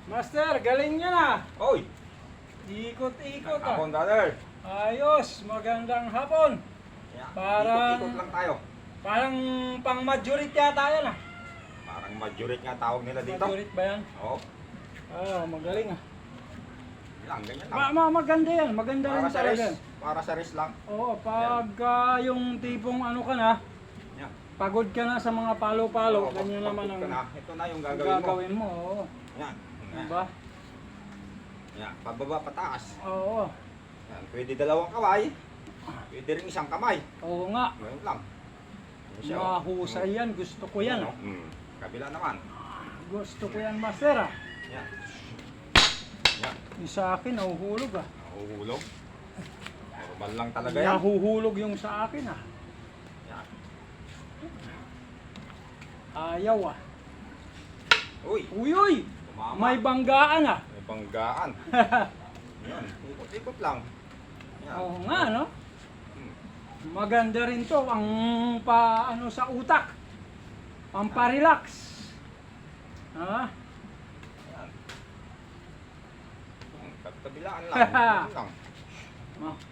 Master, galing nyo na. Oy! Ikot-ikot ah. Hapon, brother. Ayos, magandang hapon. Yeah. Parang- Ikot-ikot lang tayo. Parang pang majority yata yan ah. Parang majority nga tawag nila dito. Majority ba yan? Oo. Magaling ah. Lang, ganyan lang. Maganda yan, maganda Para rin sa talaga. res. Para sa res lang. Oo, pag yung tipong ano ka na, Yan. pagod ka na sa mga palo-palo, Oo, ganyan naman pagod ang ka na. Ito na yung ang gagawin mo. gagawin mo. Oo. Yan. Diba? Yan. Pababa, pataas. Oo. Yan. Pwede dalawang kamay. Pwede rin isang kamay. Oo nga. Ganyan lang. Yan siya, oh. Mahusay yan, gusto ko yan ah. Kabila naman. Gusto ko yan, master ah. Yan. Yan. Yung sa akin, nahuhulog ah. Nahuhulog. Normal lang talaga yan. Nahuhulog yung sa akin ah. Yan. Ayaw ah. Uy! Uy! Tumama. May banggaan ah. May banggaan. Yan. Ikot-ikot lang. Yan. Oo nga no. Hmm. Maganda rin to ang ano sa utak. Ang pa-relax. Ha? Yan. Kabilaan lang. Yan lang.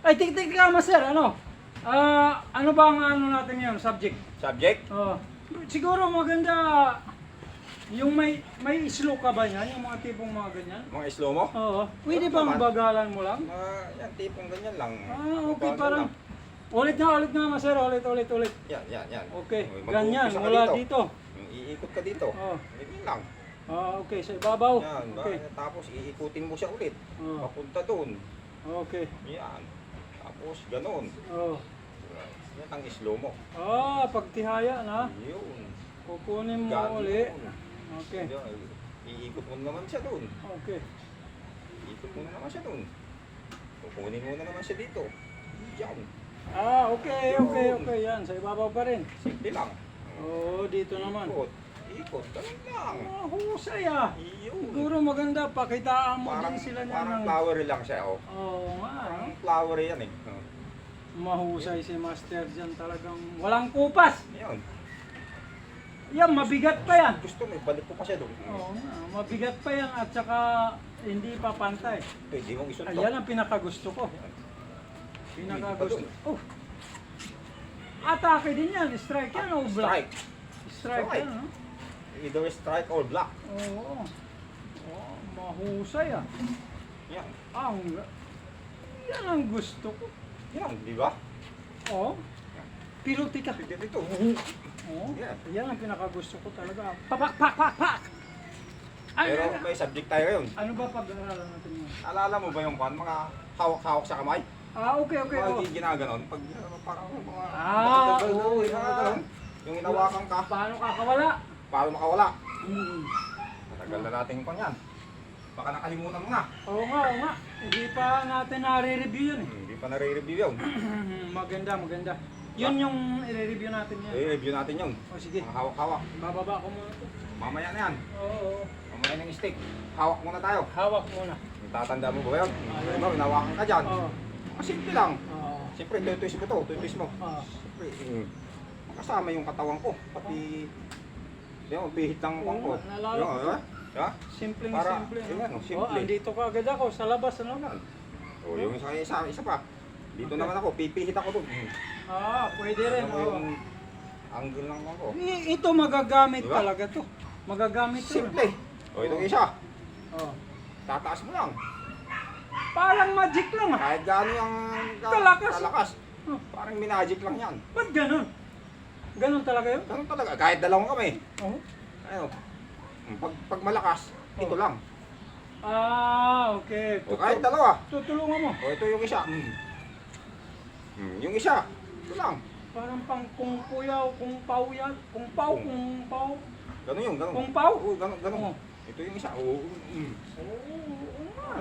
Ay, tik-tik ka master, ano? Ano ba ang ano natin ngayon, subject? Subject? Siguro maganda yung may slow ka ba yan? Yung mga tipong mga ganyan? Mga slow mo? Oo. Pwede Ano bang naman? bagalan mo lang? Yan, tipong ganyan lang. Okay, Bagal parang lang. ulit nga master, ulit. Yan, yan, yan. Okay, Uy, ganyan, mag-uumpisa ka mula dito. Iikot ka dito. Oo. Ganyan lang. Okay, sa ibabaw. Yan, Okay. tapos iikutin mo siya ulit. Oo. Papunta doon. Okay. Yan. Tapos ganun. Oh. Yan ang slow mo. Pagtihaya na. Yun. Kukunin mo Ganun. uli. Okay. Yan, iikot mo naman siya doon. Okay. Iikot mo na naman siya doon. Kukunin mo na naman siya dito. Yan. Okay. Yan, sa ibabaw pa rin. Simple lang. Dito naman. Ikot. Ganun lang. Husay ah. Yun. Siguro maganda, pakitaan mo Parang, din sila niya parang ng... flowery lang siya, oh. Oo nga. Parang flowery yan, eh. Mahusay si Master dyan talagang walang kupas. Yun. Yan, mabigat pa yan. Gusto mo, balik ko pa siya doon. Oo nga, mabigat pa yan at saka hindi pa pantay. Pwede mong isuntok. Ayan ang pinakagusto ko. Pinakagusto. Oh. Atake din yan, strike yan o block? Strike. Strike Strike. yan, no? Either strike or block. Oo. Mahusay ah. Yan. Yan ang gusto ko. Yan, di ba? Oo. Pero tika. Dito. Oo. Yeah. Yan ang pinakagusto ko talaga. Pak! Pero may subject tayo ngayon. Ano ba pag-aaralan natin yun? Alala mo ba yung mga hawak-hawak sa kamay? Okay. Mga ginaganon. Pag parang mga... Oo. Ginaganon. Yung inawakan ka, Paano kakawala? paano makawala? Hmm. Matagal na natin yung yan. Baka nakalimutan mo na. Oo nga. Hindi pa natin nare-review yun eh. Hindi pa nare-review yun. Maganda. Yun yung i-review natin yan. I-review natin yun. O sige, Mga hawak-hawak. bababa ko muna ito. Mamaya na yan. Oo. Mamaya ng stick. Hawak muna tayo. Hawak muna. Tatanda mo ba yun? Ayun. Diba, inawakan ka dyan. Oo. Simple lang. Oo. Siyempre, tutuis mo to. Tutuis mo. Oo. Siyempre, makasama yung katawan ko. Pati, yung pihit lang Oo, ko. naalala Yung, ko. diba? Diba? Simpleng Para, simple. yun, No? simple. Andito ka agad ako sa labas. Ano? O, yung isa pa. Dito naman ako, pipihit ako doon. Pwede rin. Ano Oo. yung angle lang ako. Ito magagamit Diba? talaga to. Magagamit to. Simple. O, itong isa. Oh. Tataas mo lang. Parang magic lang ah. Kahit gaano yung Kalakas. kalakas. Oh. Parang minagic lang yan. Ba't ganun? Ganun talaga yun? Ganun talaga. Kahit dalawang kami. Oo. Ano, pag malakas, ito lang. Okay. O kahit dalawa. Tutulungan mo. O ito yung isa. Yung isa. Ito lang. Parang pang kung puyaw, kung pau yan. Kung pau, Kung. kung pau. Ganun yung, ganun. Kung pau? Oo, ganun, ganun. Oo. Ito yung isa. Oo. Oo nga.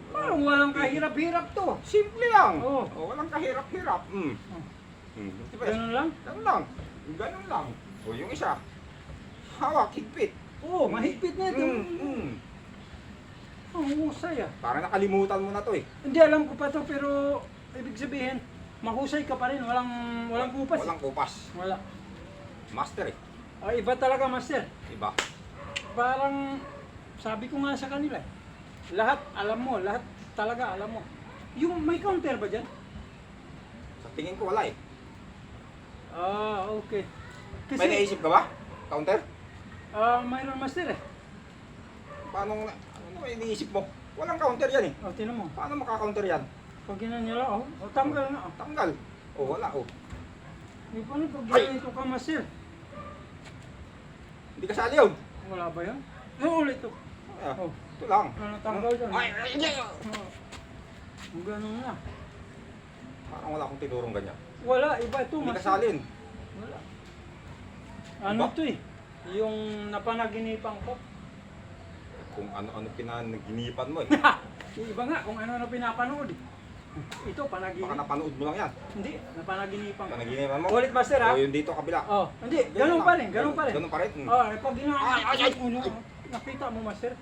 Parang walang kahirap-hirap to. Simple lang. Oo. O, walang kahirap-hirap. Diba? Ganun lang? Ganun lang. Ganun lang. O yung isa. Hawak, higpit. Oo, mahigpit na ito. Ang husay ah. Parang nakalimutan mo na to eh. Hindi alam ko pa to pero ibig sabihin, mahusay ka pa rin. Walang kupas. Walang kupas. Wala. Master eh. Iba talaga master. Iba. Parang Sabi ko nga sa kanila, lahat alam mo, lahat talaga alam mo. Yung may counter ba dyan? Sa tingin ko wala eh. Ah, okay. May naisip ka ba? Counter? Mayroon master eh. Paano, ano may iniisip mo? Walang counter yan eh. O, tinan mo. Paano maka-counter yan? Pag ginan nyo lang, o, tanggal na. Tanggal. Oh, wala oh. Di paano pag ganito ka master? Hindi ka sali yun. Wala ba yan? Ulit to. Ah, Oh, ito lang. tanggal dyan. Ay, ay, ay, ay. Ang ganun na. Parang wala akong tinurong ganyan. Wala, iba ito Hindi ka master. salin. Wala. Ano Iba? to eh? Yung napanaginipan ko. Kung ano-ano pinanaginipan mo eh. Yung iba nga, kung ano-ano pinapanood eh. Ito, Baka panaginip. napanood mo lang yan. Hindi, napanaginipan ko. Panaginipan mo. Ulit master ha? O yun dito, kabila. Oh, hindi, ganun pa rin, ganun pa rin. Ganun pa rin. Oh, pag ginawa, Ay, ay, ay, ay. nakita mo master.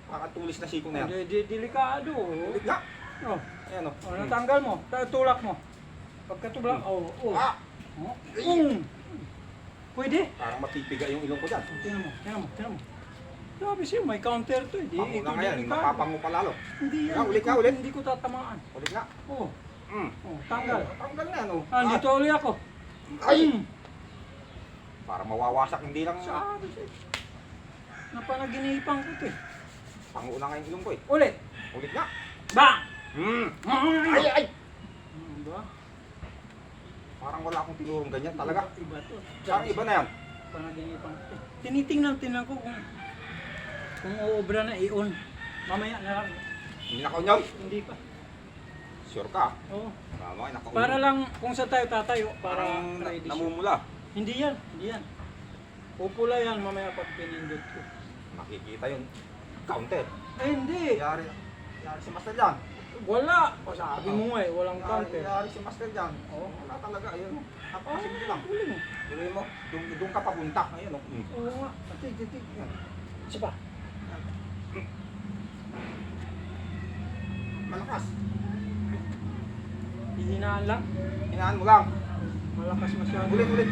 Makatulis na siko na yan. Delikado. Ulit nga. Oh, Ayan o. oh, natanggal mo, tulak mo. Pagkatulak, oh, oh. Ah! Oh. Pwede? Parang mapipiga yung ilong ko dyan. Tingnan mo, tingnan mo, tingnan mo. Sabi siya, may counter to. Hindi, Pango na ito nga yan. delikado. Mapapango pa lalo. Hindi yan. Nga, ulit hindi nga, ko- ulit. Hindi ko tatamaan. Ulit nga. Oh, Mm. oh, tanggal. Tanggal na yan o. Dito ulit ako. Ay! Mm. Para mawawasak, hindi lang. Sabi siya. Napanaginipan ko to eh. Pango na nga yung ilong ko eh. Ulit. Ulit nga. Bang! Mm. Ay, Ay, ay! Diba? Parang wala akong tinurong ganyan talaga. Iba to. Parang iba na yan. Panaginipan ko. Tinitingnan ko kung uobra na i-on. Mamaya na lang. Hindi nakaunyaw. Hindi pa. Sure ka. Oo. Mamaya nakaunyaw. Para lang kung sa tayo tatayo, para Parang tradisyon. namumula. Hindi yan, hindi yan. Pupula yan mamaya pag pinindot ko. Makikita yun. Counter. Eh hindi. Yari si Master dyan. Wala. O sabi mo nga eh, walang counter. Yari si Master dyan. Oo, wala talaga. Ayun. Napakasimple lang. Huli mo. Tuloy mo. Doon ka papunta. Ayun o. Oo nga. Tig. Isa pa. Malakas. Hihinaan lang. Hinaan mo lang. Malakas masyado. Ulit.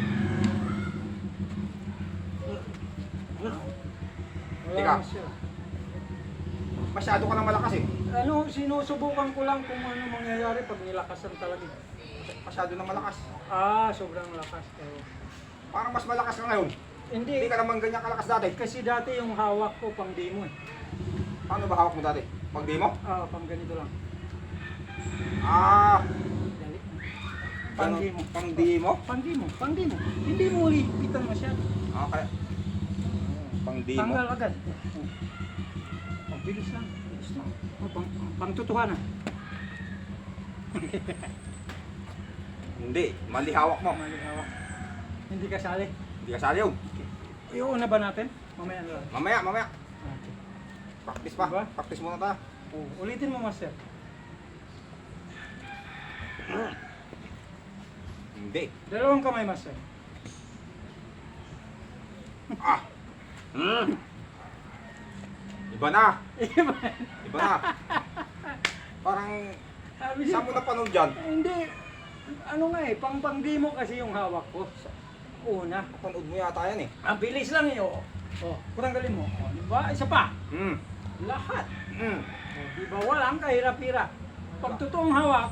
Wala Teka. masyado. Masyado ka lang malakas eh. Ano, sinusubukan ko lang kung ano mangyayari pag nilakasan talaga. Masyado na malakas. Sobrang lakas. Eh. Parang mas malakas ka ngayon. Hindi, Hindi ka naman ganyan kalakas dati. kasi dati yung hawak ko pang demo eh. Paano ba hawak mo dati? Pag di mo? Pang ganito lang. Ah, Dali. Pang ganun. demo. Pang di mo? Pang demo. Hindi mo lipitan masyado. Ah, kaya. Pang di mo? Tanggal agad. Oh, bilis lang. Bilis lang. Oh, pang tutuhanan. Hindi. Mali hawak mo. Mali hawak. Hindi ka sali. Hindi ka sali yun. Iuuna ba natin? Mamaya na lang. Mamaya. Okay. Practice pa. Diba? Practice muna tayo. Ulitin mo, master. Hindi. Dalawang kamay, master. Ah. Iba na. Iba na. Parang, Sabi saan mo napanood dyan? Hindi. Ano nga eh, pang demo kasi yung hawak ko. Una. Napanood mo yata yan eh. Ang bilis lang eh, oh. Oh, tanggalin mo. Oh, diba? Isa pa. Hmm. Lahat. Hmm. Oh, diba? Walang kahirap-hirap. Pag totoong hawak,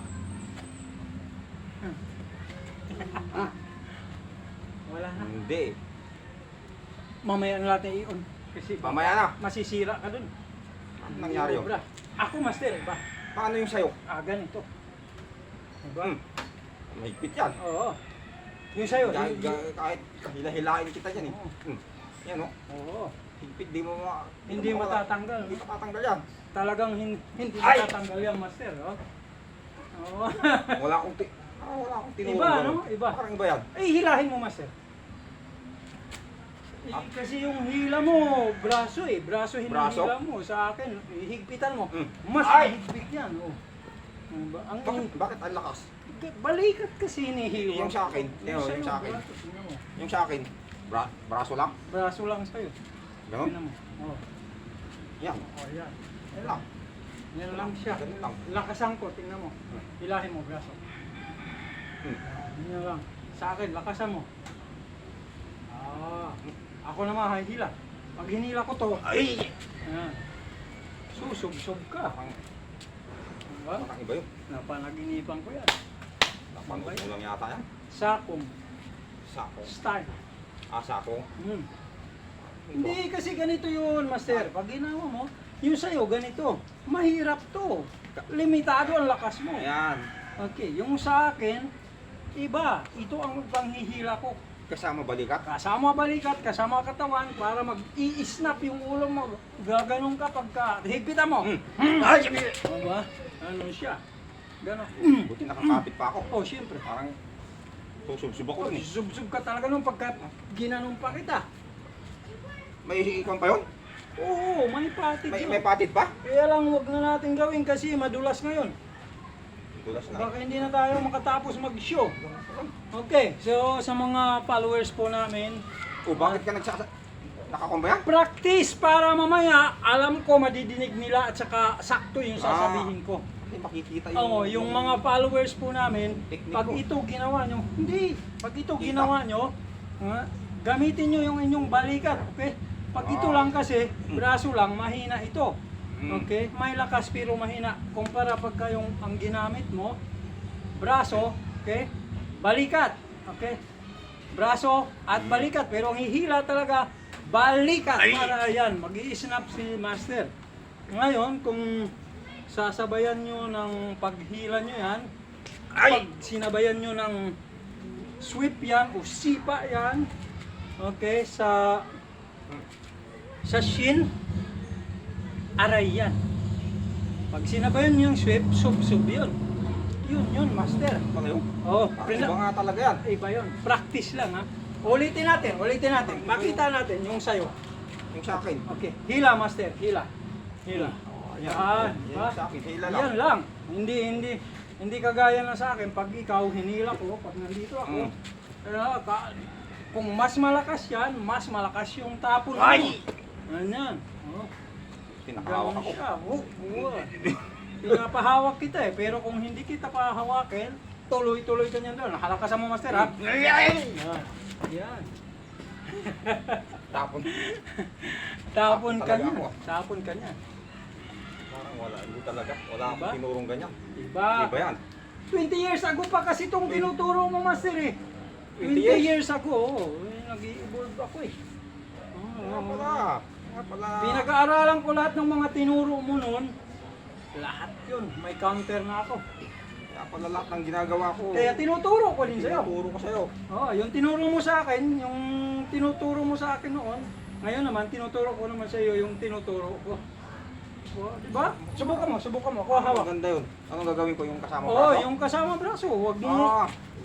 wala na. Hindi. Mamaya na natin i-on. Kasi Mamaya na. masisira ka dun. Ano nangyari yun? Sobra. Ako, master, iba. Paano yung sayo? Ganito. Diba? Hmm. Mahigpit yan. Oo. Yung sa'yo. Kahit hila-hilain kita dyan eh. Oo. Hmm. Yan o. Oo. Higpit di mo Hindi matatanggal. Hindi matatanggal yan. Talagang hindi Ay! matatanggal yan, master. Oh. Oo. Wala akong wala akong tinuro. Iba, ganun. no? Iba. Parang iba yan. Ay, hilahin mo, master. Kasi yung hila mo, braso eh. Braso Braso? hinihila mo. Sa akin, higpitan mo. Mm. Mas Ay! higpit yan. Oh. Ang Bakit ang lakas? balikat kasi hinihila. Yung sa akin, yung sa'yo, sa akin. braso, tingnan mo. Yung sa akin, braso lang. Braso lang sa'yo. Ganun? Tingnan mo. Oh. Yan. Oh, yan. Yan lang. Yan lang siya. Ganun lang. Lakasan ko, tingnan mo. Hilahin mo, braso. Hmm. Yan lang. Sa akin, lakasan mo. Ako naman, hihila. Pag hinila ko to, Ay! ayan, susub-sub ka. Diba? Parang iba yun. Napanaginipan ko yan. Napanood mo lang yata yan. Sakong Sako. style. Sako. Hindi kasi ganito yun, master. Pag ginawa mo, yung sa'yo ganito. Mahirap to. Limitado ang lakas mo. Ayan. Okay, yung sa akin, iba. Ito ang panghihila ko. Kasama balikat. Kasama balikat, kasama katawan, para mag-i-snap yung ulo mo. Gaganon ka pagka, higpitan mo. Ay! Diba? Ano siya? Ganon. Buti nakakapit pa ako. Oh, syempre. Parang susub-sub ako Oh, dun eh. sub-sub ka talaga nung pagka ginanong pa kita. May ikon pa yun? Oo, may patid May yun. patid pa? Kaya lang huwag na natin gawin kasi madulas ngayon. Dulas na. Baka hindi na tayo makatapos mag-show. Okay, so sa mga followers po namin, O bakit ka nakakumbaya? practice para mamaya alam ko madidinig nila at saka sakto yung sasabihin ko. Kasi makikita Oo, yung mga followers po namin, Tekniko. pag ito ginawa nyo, hindi, pag ito Kita. ginawa nyo, gamitin nyo yung inyong balikat, okay? Pag ito lang kasi, braso lang, mahina ito. Okay? May lakas pero mahina. Kumpara pagka yung ang ginamit mo, braso, okay? Balikat, okay? Braso at balikat, pero ang hihila talaga, balikat. Para yan, mag-i-snap si master. Ngayon, kung sasabayan nyo ng paghila nyo yan, pag sinabayan nyo ng sweep yan o sipa yan, okay, sa shin, aray yan. Pag sinabayan nyo yung sweep, sub-sub yun. Yun, master. Ano yun? Oh, Iba nga talaga yan. iba yun. Practice lang ha. Ulitin natin. Pakita natin yung sayo. Yung sa akin. Okay, hila master, hila. Hila. Yan. Yan, Yan sa akin. Hila lang. Yan lang. Hindi kagaya na sa akin pag ikaw hinila ko, pag nandito ako. Kung mas malakas yan, mas malakas yung tapon mo. Ganyan. Oh. Pinakahawak ako. Siya. Pinapahawak kita eh, pero kung hindi kita pahawakin, tuloy-tuloy ka niyan doon. Nakalakasan mo master ha. Yan. Tapon. Tapon ka Talaga niyan. ako. Tapon ka niyan. Parang wala. Hindi talaga. Wala Diba? akong tinurong ganyan. Diba? Iba yan. 20 years ago pa kasi itong tinuturo mo master eh. 20 20 years ago, nag-i-evolve ako eh. Nga pala. Nga pala. Pinag-aaralan ko lahat ng mga tinuro mo noon. Lahat yun, may counter na ako. Kaya pala lahat ng ginagawa ko. Kaya tinuturo ko din sa'yo. Tinuturo ko sa'yo. Oh, yung tinuro mo sa akin, yung tinuturo mo sa akin noon, ngayon naman tinuturo ko naman sa iyo yung tinuturo ko. Oh, di ba? Subukan mo. Kuha hawak. Maganda yun. Anong gagawin ko yung kasama Oh, braso? yung kasama braso, wag mo Yun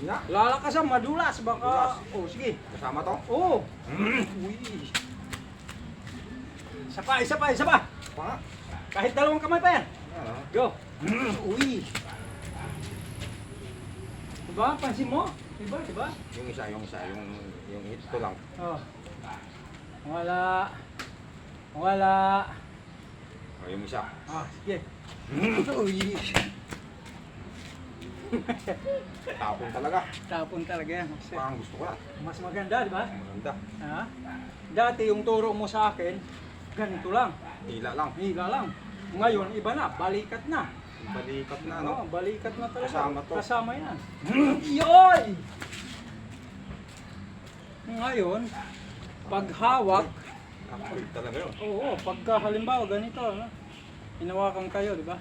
nga. lalakasan, madulas baka. Madulas. Oh, sige. Kasama to? Oh. Uy. Isa pa. Pa. Kahit dalawang kamay pa yan. Ah. Go. Uy. Diba? Pansin mo? Diba? Yung isa. Yung ito lang. Oh. Wala. Oh, yung isa. Ah, sige. Uy. Tapon talaga. Tapon talaga yan. Parang gusto ko yan. Mas maganda, di ba? Maganda. Ha? Dati yung turo mo sa akin, ganito lang. Hila lang. Hila lang. Ngayon, iba na. Balikat na. Balikat na, no? Oh, balikat na talaga. Kasama to. Kasama yan. Yoy! Ngayon, paghawak, Nakulit talaga yun. oo, pagka halimbawa ganito, no? Hinawakan kayo, di ba?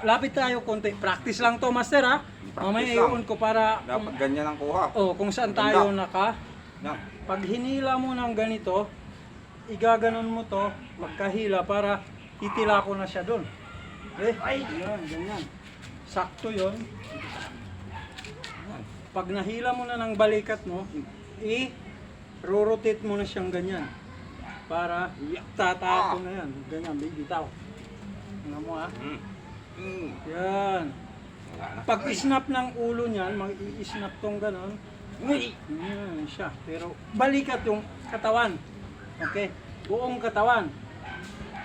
Lapit tayo konti. Practice lang to, master, ha? Mamaya Practice lang. iyon ko para Dapat ganyan ang kuha. kung saan Ganda. tayo naka. Yan. Pag hinila mo ng ganito, igaganon mo to, magkahila para titila ko na siya doon. Yan, ganyan. Sakto yon. Pag nahila mo na ng balikat mo, i-rotate mo na siyang ganyan. Para tatako na yan. Ganyan, bitaw. Tingnan mo ha. Yan. Wala na. Pag snap ng ulo niyan, mag-i-snap tong ganon. Yan siya. Pero balikat yung katawan. Okay? Buong katawan.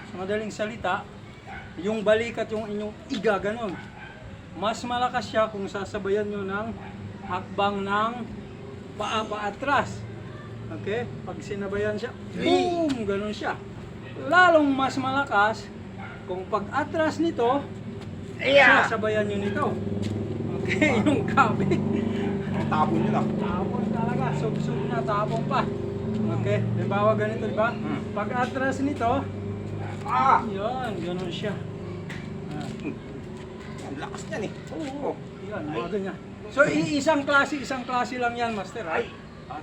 Sa madaling salita, yung balikat yung inyong igaganon. Mas malakas siya kung sasabayan nyo ng hakbang ng paa pa atras. Okay? Pag sinabayan siya, Ay! boom! Ganun siya. Lalong mas malakas kung pag atras nito, sasabayan nyo nito. Okay, yung gabi. Tapon yun ah. Tapon talaga, sub-sub na, tapon pa. Okay, halimbawa ganito, di ba? Pag atras nito, yun, ganun siya. Ang lakas niyan eh. Oo, yan, mga ganyan. So, isang klase lang yan, Master, ha?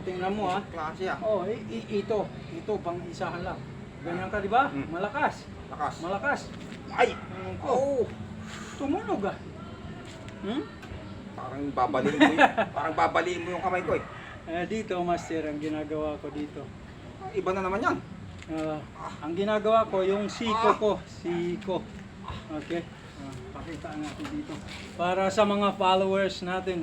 Tingnan mo, ha? Klase ah. Oh, ito, pang isahan lang. Ganyan ka, di ba? Malakas. Lakas. Malakas. Ay! Oh, tumunog, ah. Parang babaliin mo yun. Parang babaliin mo yung kamay ko eh. Dito, Master, ang ginagawa ko dito. Iba na naman yan. Ang ginagawa ko, yung siko ko. Siko. Okay? Pakitaan natin dito. Para sa mga followers natin.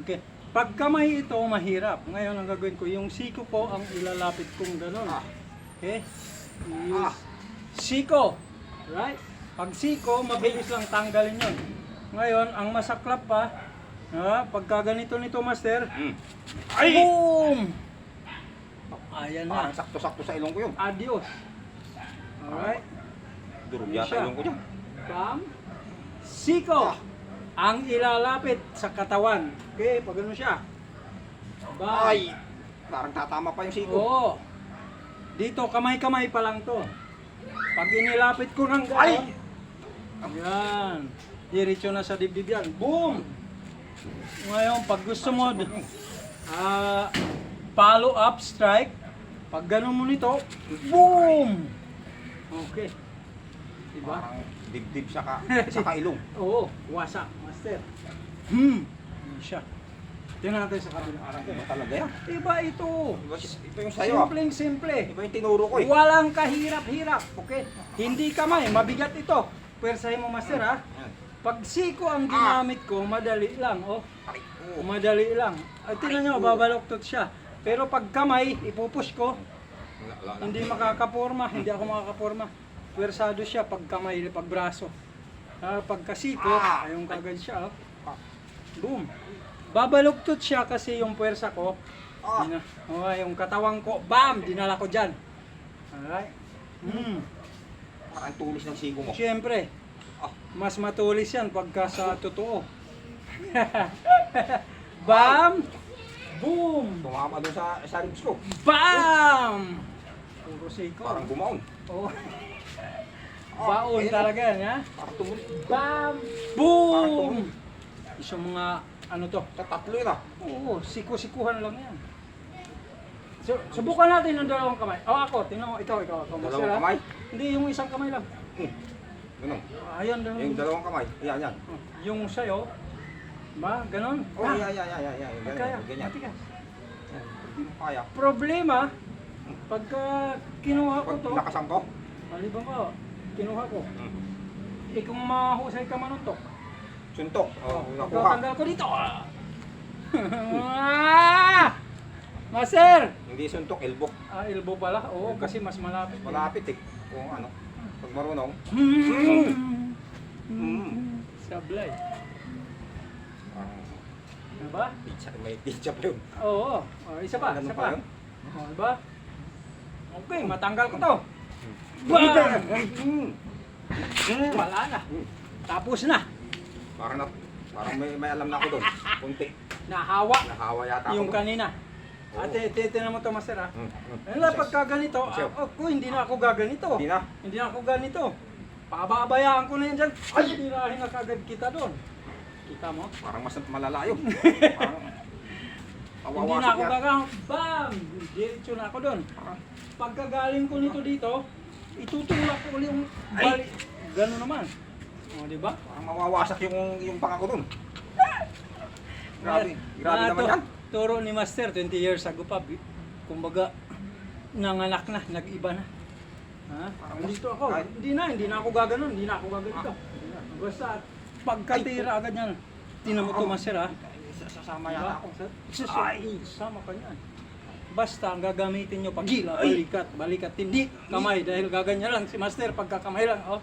Okay. Pag kamay ito, mahirap. Ngayon, ang gagawin ko, yung siko ko, ang ilalapit kong gano'n. Okay? Use siko. Right? Pag siko, mabilis lang tanggalin yun. Ngayon, ang masaklap pa, pagka ganito nito, Master, boom! Ayan na. Parang sakto-sakto sa ilong ko yun. Adios. Alright? Durog Ayan yata siya. ilong ko dyan. Bam. Siko. Ang ilalapit sa katawan. Okay, pag ano siya. Bam. Ay! Parang tatama pa yung siko. Oo. Dito, kamay-kamay pa lang to. Pag inilapit ko ng gano'n, ayan. Diretso na sa dibdib yan. Boom! Ngayon, pag gusto mo, follow up strike. Pag gano'n mo nito, boom! Okay. Diba? Parang dibdib sa ilong. Oo, wasak, Master. Yun siya. Tingnan natin sa kabila. Parang iba talaga yan. Iba ito. Iba yung sayo ah. Simpleng-simple. Iba yung tinuro ko eh. Walang kahirap-hirap. Okay? Hindi kamay, mabigat ito. Pwersahin mo, Master, ha? Pag siko ang ginamit ko, madali lang, oh. Madali lang. At tingnan nyo, babaloktot siya. Pero pag kamay, ipupush ko, hindi makakaporma, hindi ako makakaporma. Pwersado siya pag kamay, pag braso. Pag kasiko, ayong kagad siya, oh. Boom. Babaloktot siya kasi yung puwersa ko, yung katawang ko, bam! Dinala ko dyan. Alright? Parang tulis ng siko mo. Siyempre, mas matulis yan pagka sa totoo. Bam! Boom! Tumama doon sa ribs ko. Bam! Puro siko. Parang bumaon. Oh. Baon talaga yan, ha? Parang tumulis. Bam! Boom! Isang mga, ano to? Tatlo yun ah. Oo, siko-sikuhan lang yan. Subukan natin ng dalawang kamay. Ako, tingnan mo, ikaw. Dalawang kamay? Hindi, yung isang kamay lang. Ganun. Ayan, Yung dalawang kamay. Yan. yung sa'yo, ba, ganon? Oh, yan. Kaya, Ganyan. matigas. Hindi mo kaya. Problema, pagka kinuha ko Pag to, nakasan ko. maliban ko, kinuha ko, kung mahusay ka manuntok, Suntok. Oh, nakuha. pagkatanggal ko dito, Master! Hindi suntok, elbow. Elbow pala, oo, kasi mas malapit. Malapit eh. Kung ano. Pag marunong. Sablay. Parang Diba? may pizza pa yun. Oo. Isa pa, Ganun isa pa pa. yun? Diba? Okay, matanggal ko to. Bam! Wala na. Tapos na. Parang may alam na ako doon. Kunti. Nahawa Nahawa yata ako yung doon. kanina. Oo. Ate, titignan mo to, Master, ha? Ano Yes. pagka ganito, hindi na ako gaganito. Hindi na. Hindi na ako ganito. Pababayaan ko na yan dyan. Ay, tirahin na kagad kita doon. Kita mo? Parang mas malalayo. Parang Hindi na ako gagang. Bam! Diretso na ako doon. Pagkagaling ko nito dito, itutulak ko ulit yung balik. Gano'n naman. O, di ba? Parang mawawasak yung panga ko doon. Grabe naman yan. Turo ni Master 20 years ago pa. Kumbaga, nanganak na, nag-iba na. Ha? Dito ako. Hindi na ako gaganon. Hindi na ako gaganito. Basta, pagkatira agad yan. Tinan mo to, Master, ha? Sasama yata ako. Sama ka niyan. Basta ang gagamitin nyo pag gila, balikat, hindi kamay dahil gaganyan lang si Master pagkakamay lang. Oh.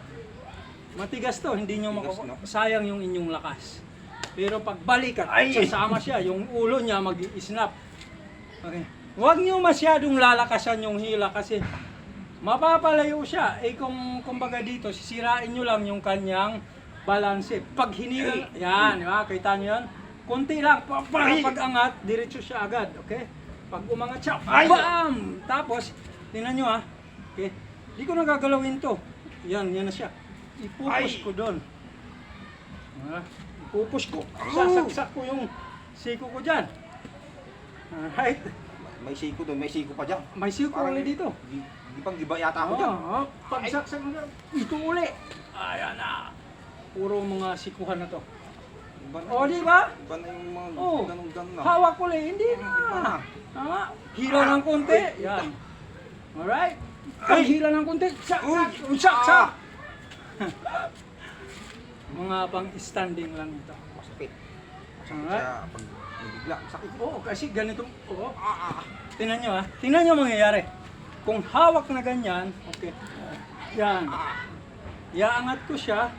Matigas to, hindi nyo sayang yung inyong lakas. Pero pag balikat, sasama siya, yung ulo niya mag-i-snap. Okay. Huwag nyo masyadong lalakasan yung hila kasi mapapalayo siya. Eh kung kumbaga dito, sisirain nyo lang yung kanyang balanse. Pag hinila, yan, di ba? Kita nyo yan? Kunti lang, pag angat, diretso siya agad, okay? Pag umangat siya, bam! Tapos, tingnan nyo okay? Di ko nagagalawin to. Yan na siya. Ipupush ko doon. Ipupush ko. Sasaksak ko yung siko ko dyan. Alright. May siko doon, may siko pa dyan. May siko Parang ulit dito. Di bang giba yata ako dyan? Pagsaksak mo dyan, ito uli. Ayan na. Puro mga sikuhan na to. Iba na, O, di ba? Iba na yung mga Oh, ganun-ganun na. hawak ko ulit. Hindi Iba na. na. Tama. Hila ng konti. Yan. Alright. Ay, hila ng konti. Sak. Mga pang standing lang ito. Masakit. Masakit Alright. siya pag nabigla. Masakit. Oo, kasi ganito. Oo. Tingnan nyo Tingnan nyo mangyayari. Kung hawak na ganyan, okay. Yan. Iaangat ko siya.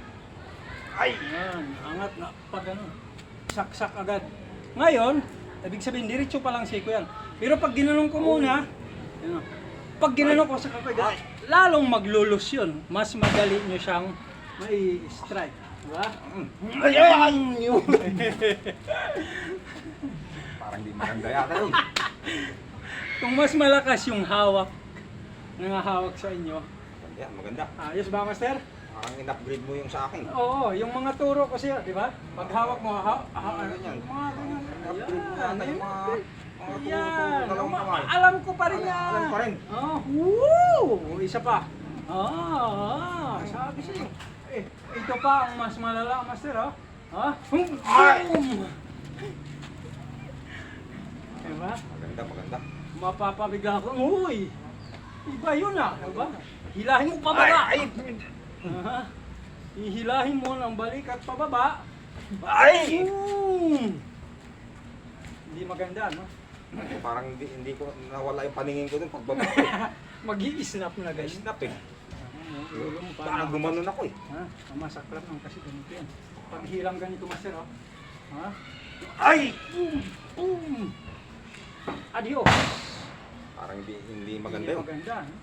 Yan. Angat na. Pag ano. Saksak agad. Ngayon, ibig sabihin, diretso pa lang siko yan. Pero pag ginanong ko muna, yan, pag ginanong ko sa kapag, lalong maglulus yun. Mas madali nyo siyang mai-strike. Diba? Ayan! Yun. Parang di maganda yata yun. Kung mas malakas yung hawak, nangahawak sa inyo, Yan, maganda. ayos ba, Master? Parang in-upgrade mo yung sa akin. Oo, yung mga turo ko siya, di ba? Pag hawak mo, Ganyan. mga ganyan. In-upgrade mo yata yung mga Yan. dalawang kamay. Alam ko pa rin yan. Alam pa rin. Oh, woo! Isa pa. Sabi sa'yo. Ito pa ang mas malala, Master, Boom! Diba? Maganda. Mapapabigla ko. Uy! Iba yun diba? Hilahin mo pababa. Ihilahin mo ng balikat pababa. Boom! Hindi maganda, no? Parang hindi ko nawala yung paningin ko dun pagbaba. Mag-i-snap na ganyan. Snap eh. Ulo mo Parang gumanon ako eh. Masaklap lang kasi ganito yan. Pag hilang ganito, Master, Boom! Boom! Adios! Parang hindi maganda Hindi yun. maganda, no?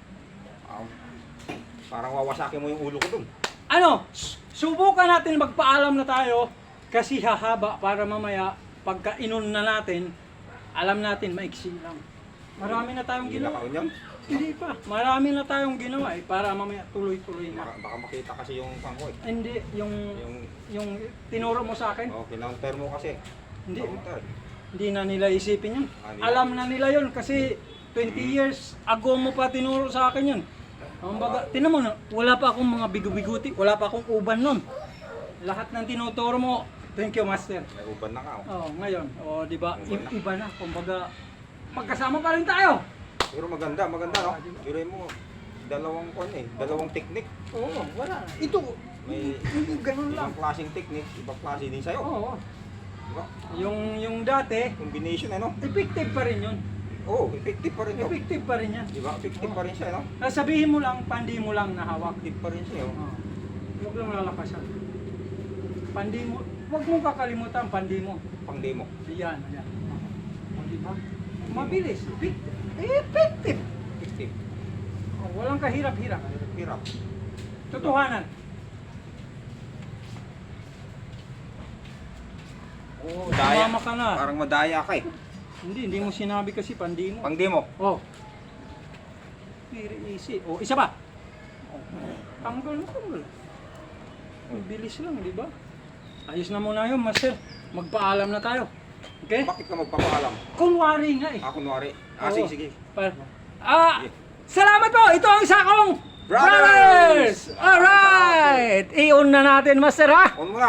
Parang wawasakin mo yung ulo ko dun. Ano? Subukan natin magpaalam na tayo kasi hahaba para mamaya pagka inon na natin, alam natin maiksi lang. Marami na tayong Hindi ginawa. nakaon yan. Hindi pa. Marami na tayong ginawa para mamaya tuloy-tuloy na. Baka makita kasi yung pangko eh. Hindi, Yung yung tinuro mo sa akin, kinounter mo kasi. Hindi. Counter. hindi na nila isipin yun. Hindi. Alam na nila yun kasi 20 years ago mo pa tinuro sa akin yun. Ang baga, tinan mo na, wala pa akong mga bigo-biguti, wala pa akong uban nun. Lahat ng tinuturo mo, thank you, Master. May uban na ka. Ngayon, di ba? Iba na. Iba na, kumbaga, magkasama pa rin tayo. Pero maganda no? Pero mo, dalawang technique. Oo, wala. Ito, May ganun lang. ibang klaseng technique, ibang klase din sa'yo. Oo. Diba? Yung dati, Combination ano? effective pa rin yun. Effective pa rin to. Effective pa rin yan. Diba? Effective pa rin siya, no? Sabihin mo lang, pandi mo lang na hawak. Effective pa rin siya, oh. Huwag lang lalakasan. Pandi mo, huwag mong kakalimutan, pandi mo. Pang demo. Yan. Di ba? Mabilis. Effective. Effective. Walang kahirap-hirap. Hirap. Totohanan. Daya. Sumama ka na. Parang madaya ka eh. Hindi mo sinabi kasi pandi mo. Pang demo. Very easy. Isa pa. Tanggal. Bilis lang, di ba? Ayos na muna yun, Master. Magpaalam na tayo. Okay? Bakit ka magpapaalam? Kunwari nga eh. Kunwari. Oo. Sige. Salamat po! Ito ang isa kong Brothers! Alright! I-on na natin, Master, ha? On mo na.